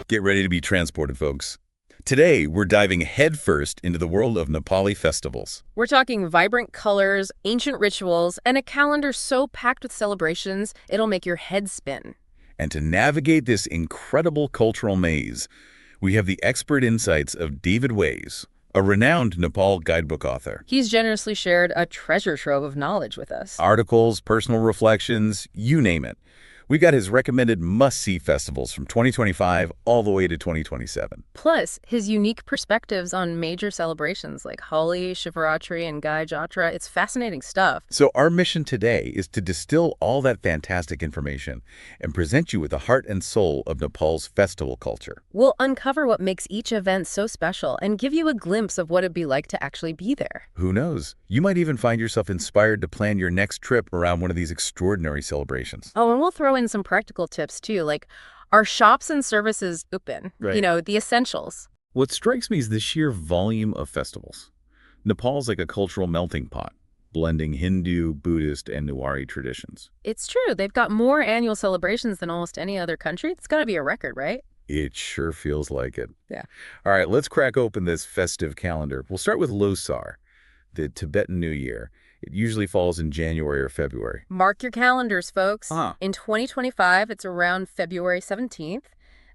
Get ready to be transported, folks. Today, we're diving headfirst into the world of Nepali festivals. We're talking vibrant colors, ancient rituals, and a calendar so packed with celebrations, it'll make your head spin. And to navigate this incredible cultural maze, we have the expert insights of David Ways, a renowned Nepal guidebook author. He's generously shared a treasure trove of knowledge with us. Articles, personal reflections, you name it. We've got his recommended must-see festivals from 2025 all the way to 2027. Plus, his unique perspectives on major celebrations like Holi, Shivaratri, and Jatra. It's fascinating stuff. So our mission today is to distill all that fantastic information and present you with the heart and soul of Nepal's festival culture. We'll uncover what makes each event so special and give you a glimpse of what it'd be like to actually be there. Who knows? You might even find yourself inspired to plan your next trip around one of these extraordinary celebrations. Oh, and we'll throw in some practical tips too, like are shops and services open? Right. You know, the essentials. What strikes me is the sheer volume of festivals. Nepal's like a cultural melting pot, blending Hindu, Buddhist, and Newari traditions. It's true. They've got more annual celebrations than almost any other country. It's got to be a record, right? It sure feels like it. Yeah. All right, let's crack open this festive calendar. We'll start with Losar, the Tibetan New Year. It usually falls in January or February. Mark your calendars, folks. Huh. In 2025, it's around February 17th,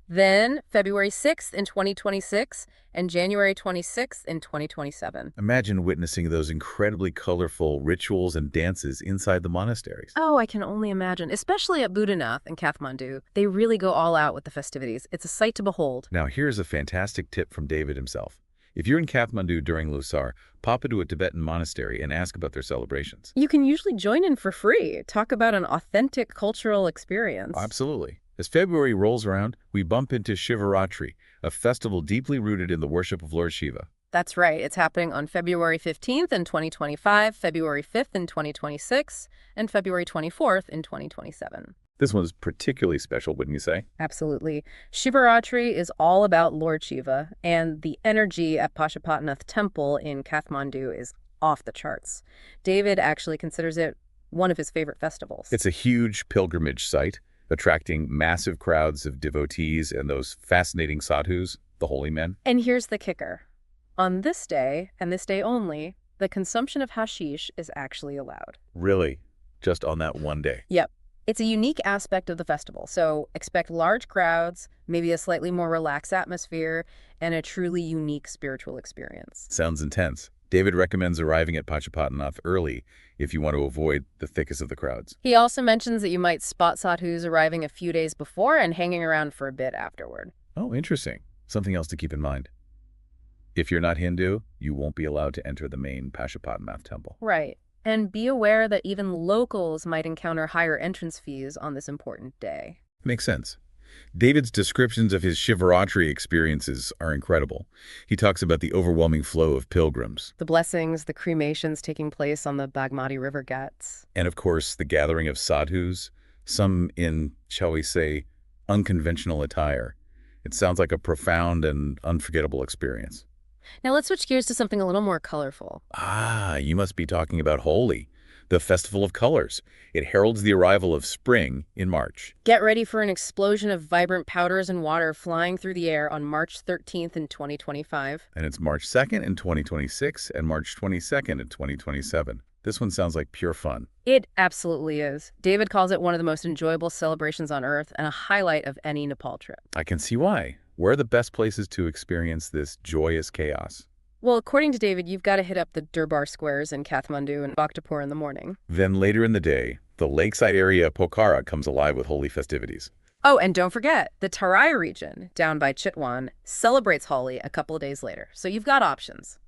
then February 6th in 2026, and January 26th in 2027. Imagine witnessing those incredibly colorful rituals and dances inside the monasteries. Oh, I can only imagine, especially at Bhaktapur and Kathmandu. They really go all out with the festivities. It's a sight to behold. Now, here's a fantastic tip from David himself. If you're in Kathmandu during Losar, pop into a Tibetan monastery and ask about their celebrations. You can usually join in for free. Talk about an authentic cultural experience. Absolutely. As February rolls around, we bump into Shivaratri, a festival deeply rooted in the worship of Lord Shiva. That's right. It's happening on February 15th in 2025, February 5th in 2026, and February 24th in 2027. This one's particularly special, wouldn't you say? Absolutely. Shivaratri is all about Lord Shiva, and the energy at Pashupatinath Temple in Kathmandu is off the charts. David actually considers it one of his favorite festivals. It's a huge pilgrimage site, attracting massive crowds of devotees and those fascinating sadhus, the holy men. And here's the kicker. On this day, and this day only, the consumption of hashish is actually allowed. Really? Just on that one day? Yep. It's a unique aspect of the festival, so expect large crowds, maybe a slightly more relaxed atmosphere, and a truly unique spiritual experience. Sounds intense. David recommends arriving at Pashupatinath early if you want to avoid the thickest of the crowds. He also mentions that you might spot sadhus arriving a few days before and hanging around for a bit afterward. Oh, interesting. Something else to keep in mind. If you're not Hindu, you won't be allowed to enter the main Pashupatinath temple. Right. And be aware that even locals might encounter higher entrance fees on this important day. Makes sense. David's descriptions of his Shivaratri experiences are incredible. He talks about the overwhelming flow of pilgrims. The blessings, the cremations taking place on the Bagmati River Ghats. And of course, the gathering of sadhus, some in, shall we say, unconventional attire. It sounds like a profound and unforgettable experience. Now let's switch gears to something a little more colorful. Ah, you must be talking about Holi, the festival of colors. It heralds the arrival of spring in March. Get ready for an explosion of vibrant powders and water flying through the air on March 13th in 2025. And it's March 2nd in 2026 and March 22nd in 2027. This one sounds like pure fun. It absolutely is. David calls it one of the most enjoyable celebrations on Earth and a highlight of any Nepal trip. I can see why. Where are the best places to experience this joyous chaos? Well, according to David, you've got to hit up the Durbar squares in Kathmandu and Bhaktapur in the morning. Then later in the day, the lakeside area of Pokhara comes alive with Holi festivities. Oh, and don't forget, the Tarai region, down by Chitwan, celebrates Holi a couple of days later. So you've got options.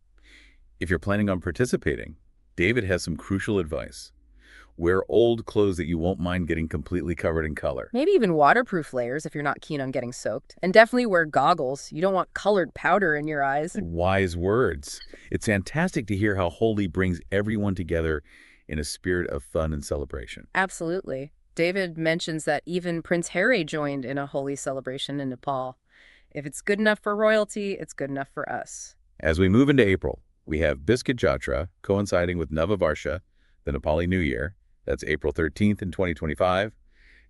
If you're planning on participating, David has some crucial advice. Wear old clothes that you won't mind getting completely covered in color. Maybe even waterproof layers if you're not keen on getting soaked. And definitely wear goggles. You don't want colored powder in your eyes. Wise words. It's fantastic to hear how Holi brings everyone together in a spirit of fun and celebration. Absolutely. David mentions that even Prince Harry joined in a Holi celebration in Nepal. If it's good enough for royalty, it's good enough for us. As we move into April, we have Bisket Jatra coinciding with Navavarsha, the Nepali New Year. That's April 13th in 2025,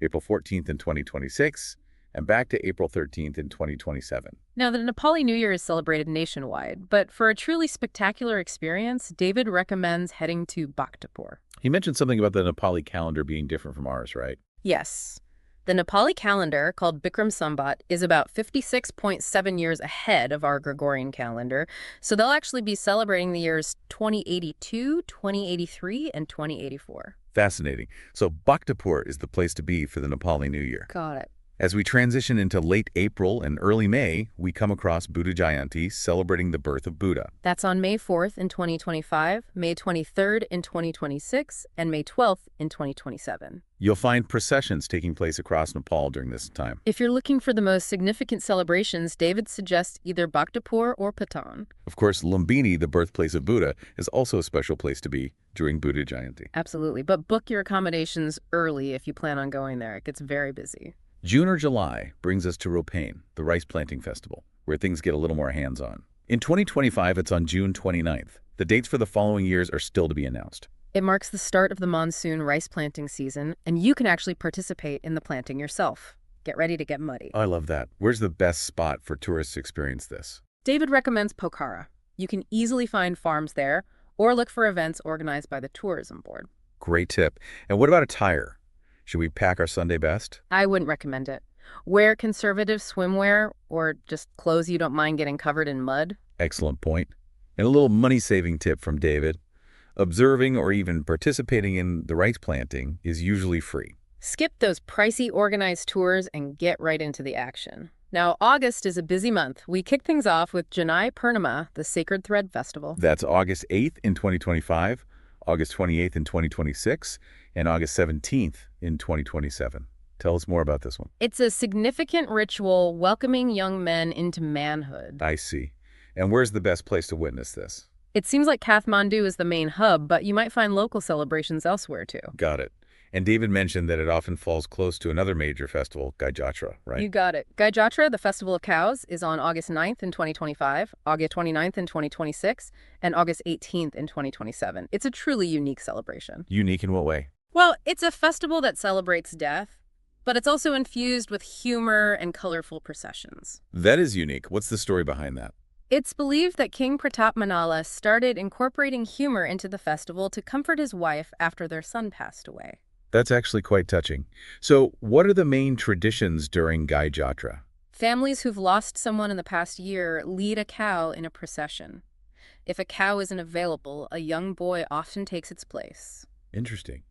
April 14th in 2026, and back to April 13th in 2027. Now, the Nepali New Year is celebrated nationwide, but for a truly spectacular experience, David recommends heading to Bhaktapur. He mentioned something about the Nepali calendar being different from ours, right? Yes. The Nepali calendar, called Bikram Sambat, is about 56.7 years ahead of our Gregorian calendar, so they'll actually be celebrating the years 2082, 2083, and 2084. Fascinating. So Bhaktapur is the place to be for the Nepali New Year. Got it. As we transition into late April and early May, we come across Buddha Jayanti, celebrating the birth of Buddha. That's on May 4th in 2025, May 23rd in 2026, and May 12th in 2027. You'll find processions taking place across Nepal during this time. If you're looking for the most significant celebrations, David suggests either Bhaktapur or Patan. Of course, Lumbini, the birthplace of Buddha, is also a special place to be during Buddha Jayanti. Absolutely, but book your accommodations early if you plan on going there. It gets very busy. June or July brings us to Ropain, the rice planting festival, where things get a little more hands-on. In 2025, it's on June 29th. The dates for the following years are still to be announced. It marks the start of the monsoon rice planting season, and you can actually participate in the planting yourself. Get ready to get muddy. I love that. Where's the best spot for tourists to experience this? David recommends Pokhara. You can easily find farms there, or look for events organized by the tourism board. Great tip. And what about attire? Should we pack our Sunday best? I wouldn't recommend it. Wear conservative swimwear or just clothes you don't mind getting covered in mud. Excellent point. And a little money-saving tip from David. Observing or even participating in the rice planting is usually free. Skip those pricey organized tours and get right into the action. Now, August is a busy month. We kick things off with Janai Purnima, the Sacred Thread Festival. That's August 8th in 2025, August 28th in 2026, and August 17th in 2027. Tell us more about this one. It's a significant ritual welcoming young men into manhood. I see. And where's the best place to witness this? It seems like Kathmandu is the main hub, but you might find local celebrations elsewhere too. Got it. And David mentioned that it often falls close to another major festival, Gai Jatra, right? You got it. Gai Jatra, the Festival of Cows, is on August 9th in 2025, August 29th in 2026, and August 18th in 2027. It's a truly unique celebration. Unique in what way? Well, it's a festival that celebrates death, but it's also infused with humor and colorful processions. That is unique. What's the story behind that? It's believed that King Pratap Manala started incorporating humor into the festival to comfort his wife after their son passed away. That's actually quite touching. So what are the main traditions during Gai Jatra? Families who've lost someone in the past year lead a cow in a procession. If a cow isn't available, a young boy often takes its place. Interesting.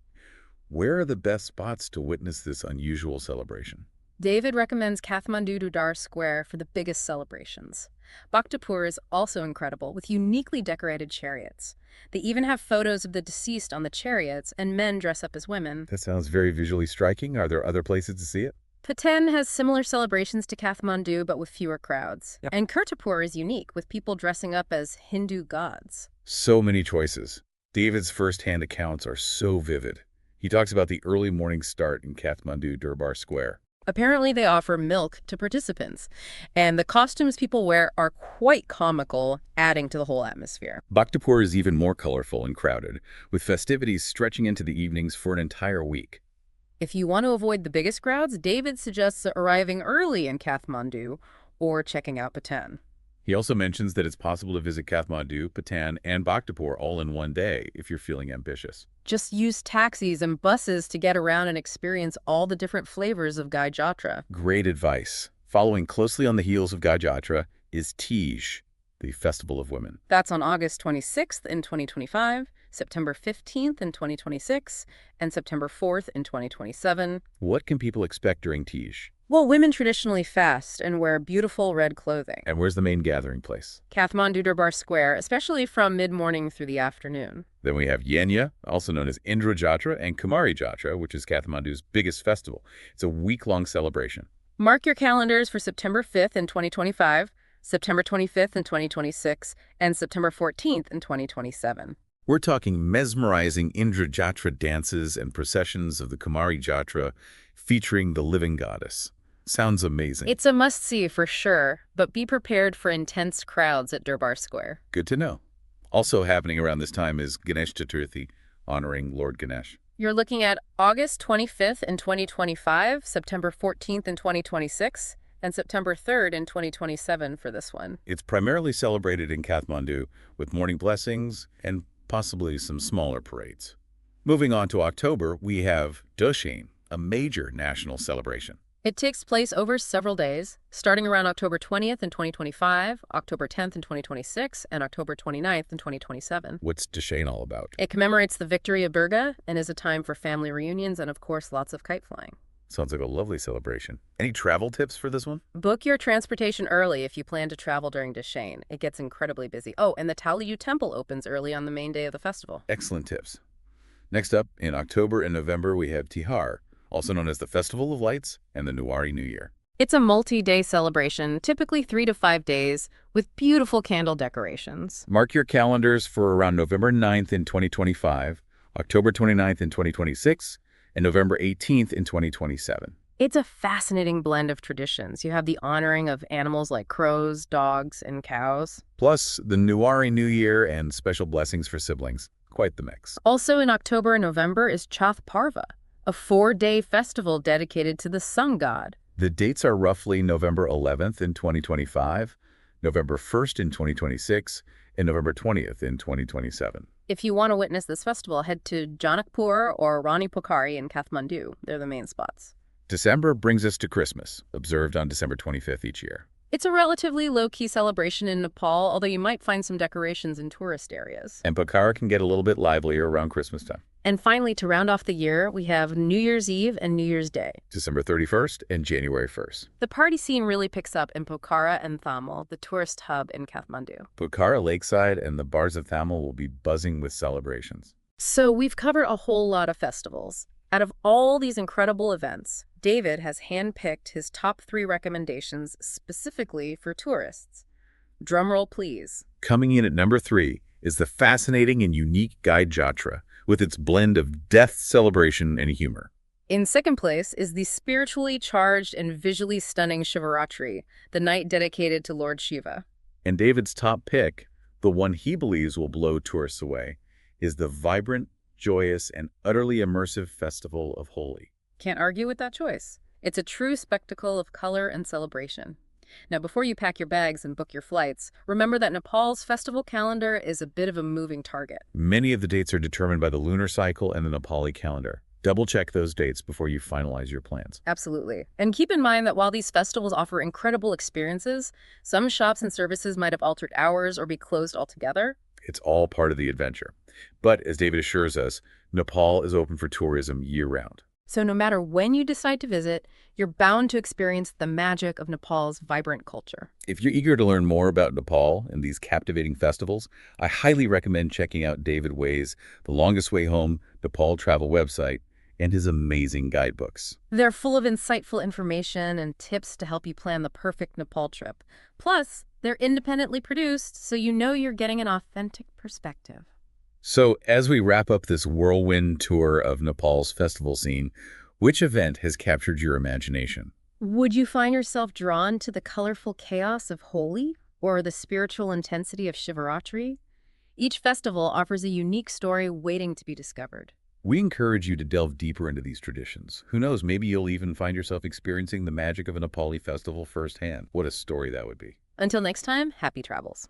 Where are the best spots to witness this unusual celebration? David recommends Kathmandu Daura Square for the biggest celebrations. Bhaktapur is also incredible, with uniquely decorated chariots. They even have photos of the deceased on the chariots, and men dress up as women. That sounds very visually striking. Are there other places to see it? Patan has similar celebrations to Kathmandu, but with fewer crowds. Yep. And Kirtipur is unique, with people dressing up as Hindu gods. So many choices. David's first-hand accounts are so vivid. He talks about the early morning start in Kathmandu Durbar Square. Apparently, they offer milk to participants, and the costumes people wear are quite comical, adding to the whole atmosphere. Bhaktapur is even more colorful and crowded, with festivities stretching into the evenings for an entire week. If you want to avoid the biggest crowds, David suggests arriving early in Kathmandu or checking out Patan. He also mentions that it's possible to visit Kathmandu, Patan, and Bhaktapur all in one day if you're feeling ambitious. Just use taxis and buses to get around and experience all the different flavors of Gai Jatra. Great advice. Following closely on the heels of Gai Jatra is Tej, the Festival of Women. That's on August 26th in 2025, September 15th in 2026, and September 4th in 2027. What can people expect during Tej? Well, women traditionally fast and wear beautiful red clothing. And where's the main gathering place? Kathmandu Durbar Square, especially from mid-morning through the afternoon. Then we have Yenya, also known as Indra Jatra, and Kumari Jatra, which is Kathmandu's biggest festival. It's a week-long celebration. Mark your calendars for September 5th in 2025, September 25th in 2026, and September 14th in 2027. We're talking mesmerizing Indra Jatra dances and processions of the Kumari Jatra featuring the living goddess. Sounds amazing. It's a must-see for sure, but be prepared for intense crowds at Durbar Square. Good to know. Also happening around this time is Ganesh Chaturthi, honoring Lord Ganesh. You're looking at August 25th in 2025, September 14th in 2026, and September 3rd in 2027 for this one. It's primarily celebrated in Kathmandu with morning blessings and possibly some smaller parades. Moving on to October, we have Dashain, a major national celebration. It takes place over several days, starting around October 20th in 2025, October 10th in 2026, and October 29th in 2027. What's Dashain all about? It commemorates the victory of Durga and is a time for family reunions and, of course, lots of kite flying. Sounds like a lovely celebration. Any travel tips for this one? Book your transportation early if you plan to travel during Dashain. It gets incredibly busy. Oh, and the Taliu Temple opens early on the main day of the festival. Excellent tips. Next up, in October and November, we have Tihar, also known as the Festival of Lights and the Nuwari New Year. It's a multi-day celebration, typically 3 to 5 days, with beautiful candle decorations. Mark your calendars for around November 9th in 2025, October 29th in 2026, and November 18th in 2027. It's a fascinating blend of traditions. You have the honoring of animals like crows, dogs, and cows. Plus, the Nuwari New Year and special blessings for siblings. Quite the mix. Also in October and November is Chath Parva, a 4-day festival dedicated to the sun god. The dates are roughly November 11th in 2025, November 1st in 2026, and November 20th in 2027. If you want to witness this festival, head to Janakpur or Rani Pokhari in Kathmandu. They're the main spots. December brings us to Christmas, observed on December 25th each year. It's a relatively low-key celebration in Nepal, although you might find some decorations in tourist areas. And Pokhara can get a little bit livelier around Christmas time. And finally, to round off the year, we have New Year's Eve and New Year's Day. December 31st and January 1st. The party scene really picks up in Pokhara and Thamel, the tourist hub in Kathmandu. Pokhara Lakeside and the bars of Thamel will be buzzing with celebrations. So we've covered a whole lot of festivals. Out of all these incredible events, David has handpicked his top 3 recommendations specifically for tourists. Drumroll, please. Coming in at number 3 is the fascinating and unique Guide Jatra, with its blend of death celebration and humor. In second place is the spiritually charged and visually stunning Shivaratri, the night dedicated to Lord Shiva. And David's top pick, the one he believes will blow tourists away, is the vibrant, joyous, and utterly immersive festival of Holi. Can't argue with that choice. It's a true spectacle of color and celebration. Now, before you pack your bags and book your flights, remember that Nepal's festival calendar is a bit of a moving target. Many of the dates are determined by the lunar cycle and the Nepali calendar. Double-check those dates before you finalize your plans. Absolutely. And keep in mind that while these festivals offer incredible experiences, some shops and services might have altered hours or be closed altogether. It's all part of the adventure. But as David assures us, Nepal is open for tourism year-round. So no matter when you decide to visit, you're bound to experience the magic of Nepal's vibrant culture. If you're eager to learn more about Nepal and these captivating festivals, I highly recommend checking out David Way's The Longest Way Home Nepal travel website and his amazing guidebooks. They're full of insightful information and tips to help you plan the perfect Nepal trip. Plus, they're independently produced, so you know you're getting an authentic perspective. So, as we wrap up this whirlwind tour of Nepal's festival scene, which event has captured your imagination? Would you find yourself drawn to the colorful chaos of Holi or the spiritual intensity of Shivaratri? Each festival offers a unique story waiting to be discovered. We encourage you to delve deeper into these traditions. Who knows, maybe you'll even find yourself experiencing the magic of a Nepali festival firsthand. What a story that would be. Until next time, happy travels.